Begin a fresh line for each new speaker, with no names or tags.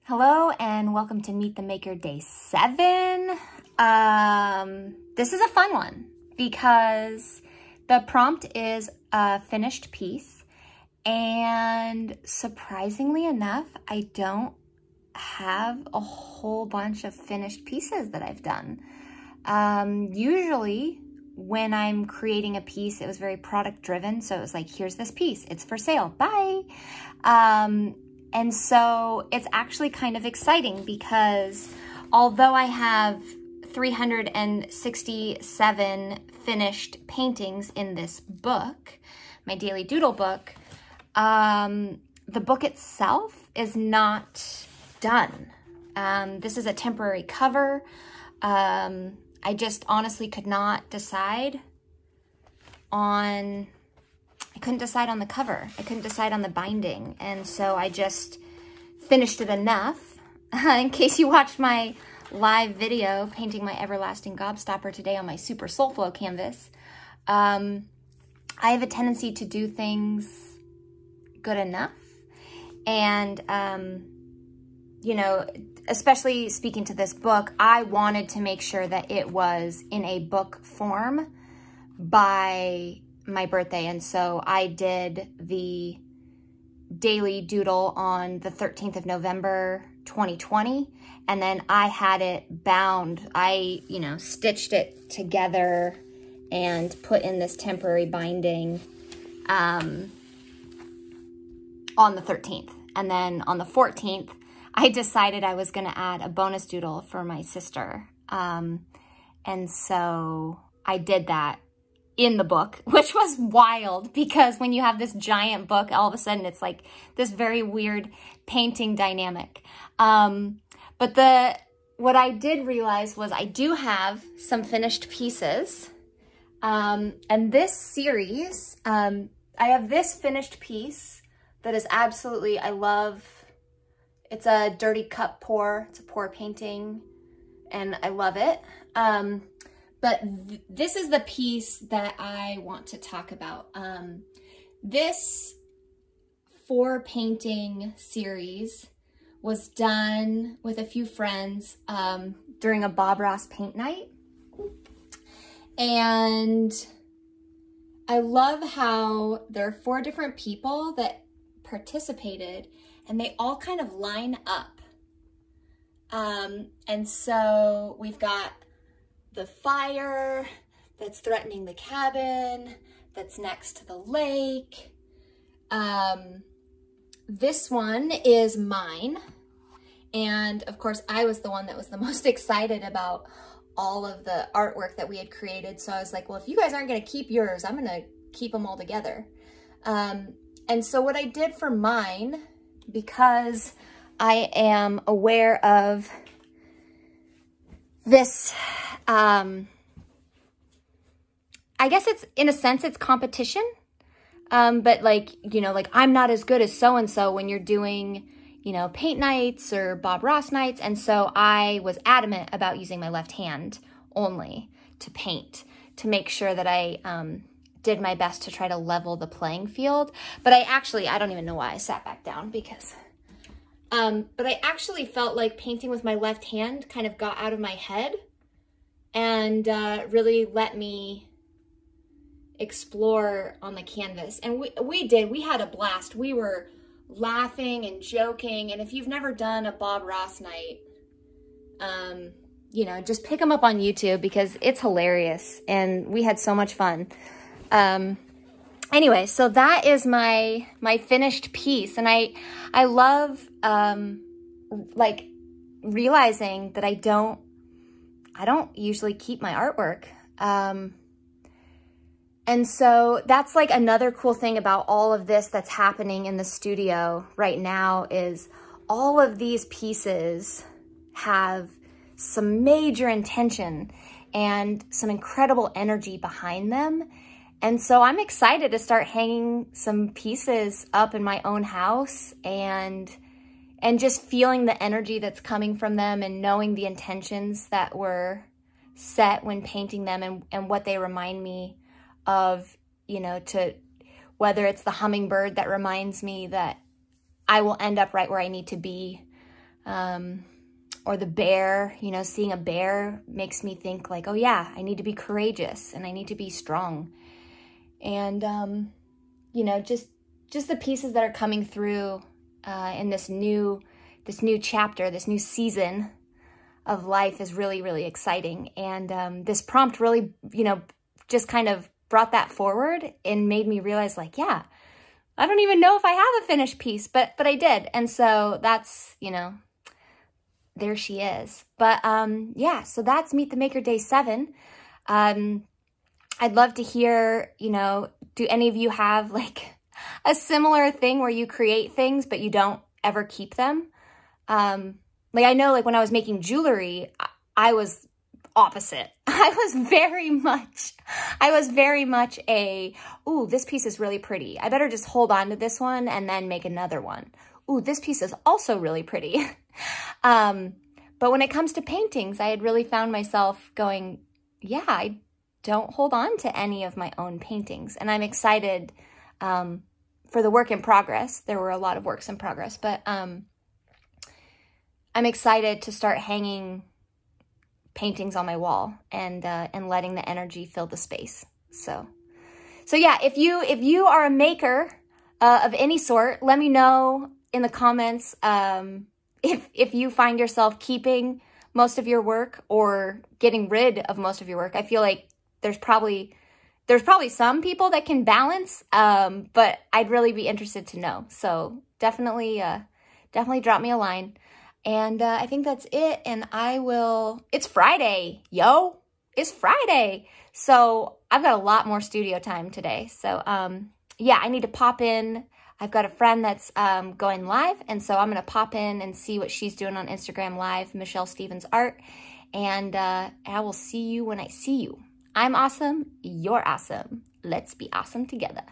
Hello and welcome to Meet the Maker Day 7. This is a fun one because the prompt is a finished piece, and surprisingly enough, I don't have a whole bunch of finished pieces that I've done. Usually when I'm creating a piece, it was very product driven. So it was like, here's this piece, it's for sale, bye. And so it's actually kind of exciting because although I have 367 finished paintings in this book, my daily doodle book, the book itself is not done. This is a temporary cover. I just honestly could not decide on... I couldn't decide on the cover. I couldn't decide on the binding. And so I just finished it enough. In case you watched my live video painting my Everlasting Gobstopper today on my Super Soulflow canvas, I have a tendency to do things good enough. And, you know, especially speaking to this book, I wanted to make sure that it was in a book form by my birthday. And so I did the daily doodle on the 13th of November, 2020. And then I had it bound. I, you know, stitched it together and put in this temporary binding on the 13th. And then on the 14th, I decided I was going to add a bonus doodle for my sister. And so I did that in the book, which was wild because when you have this giant book, all of a sudden it's like this very weird painting dynamic. But what I did realize was I do have some finished pieces. And this series, I have this finished piece that is absolutely, I love. It's a dirty cup pour. It's a pour painting and I love it. But this is the piece that I want to talk about. This 4 painting series was done with a few friends during a Bob Ross paint night. And I love how there are 4 different people that participated and they all kind of line up. And so we've got the fire that's threatening the cabin, that's next to the lake. This one is mine. And of course, I was the one that was the most excited about all of the artwork that we had created. So I was like, well, if you guys aren't gonna keep yours, I'm gonna keep them all together. And so what I did for mine, because I am aware of this, I guess it's, in a sense, it's competition. But like, you know, like I'm not as good as so-and-so when you're doing, you know, paint nights or Bob Ross nights. And so I was adamant about using my left hand only to paint, to make sure that I did my best to try to level the playing field. But I don't even know why I sat back down because, but I actually felt like painting with my left hand kind of got out of my head and really let me explore on the canvas. And we had a blast. We were laughing and joking. And if you've never done a Bob Ross night, you know, just pick them up on YouTube because it's hilarious. And we had so much fun. Anyway, so that is my finished piece. And I love, like realizing that I don't usually keep my artwork. And so that's like another cool thing about all of this that's happening in the studio right now is all of these pieces have some major intention and some incredible energy behind them. And so I'm excited to start hanging some pieces up in my own house and just feeling the energy that's coming from them and knowing the intentions that were set when painting them and what they remind me of, you know, to whether it's the hummingbird that reminds me that I will end up right where I need to be Or the bear, you know, seeing a bear makes me think like, oh yeah, I need to be courageous and I need to be strong. And, you know, just the pieces that are coming through in this new chapter, this new season of life is really, really exciting. And this prompt really, you know, just kind of brought that forward and made me realize like, yeah, I don't even know if I have a finished piece, but I did. And so that's, you know, there she is. But yeah, so that's Meet the Maker Day 7. I'd love to hear, you know, do any of you have like a similar thing where you create things, but you don't ever keep them? Like I know like when I was making jewelry, I was opposite. I was very much a, ooh, this piece is really pretty. I better just hold on to this one and then make another one. Ooh, this piece is also really pretty. But when it comes to paintings, I had really found myself going, yeah, I don't hold on to any of my own paintings. And I'm excited for the work in progress. There were a lot of works in progress, but I'm excited to start hanging paintings on my wall and letting the energy fill the space. So yeah, if you are a maker of any sort, let me know in the comments if you find yourself keeping most of your work or getting rid of most of your work. I feel like there's probably some people that can balance, but I'd really be interested to know. So definitely drop me a line. And I think that's it. And it's Friday, yo. It's Friday. So I've got a lot more studio time today. So yeah, I need to pop in. I've got a friend that's going live. And so I'm going to pop in and see what she's doing on Instagram Live, Michelle Stevens Art. And I will see you when I see you. I'm awesome. You're awesome. Let's be awesome together.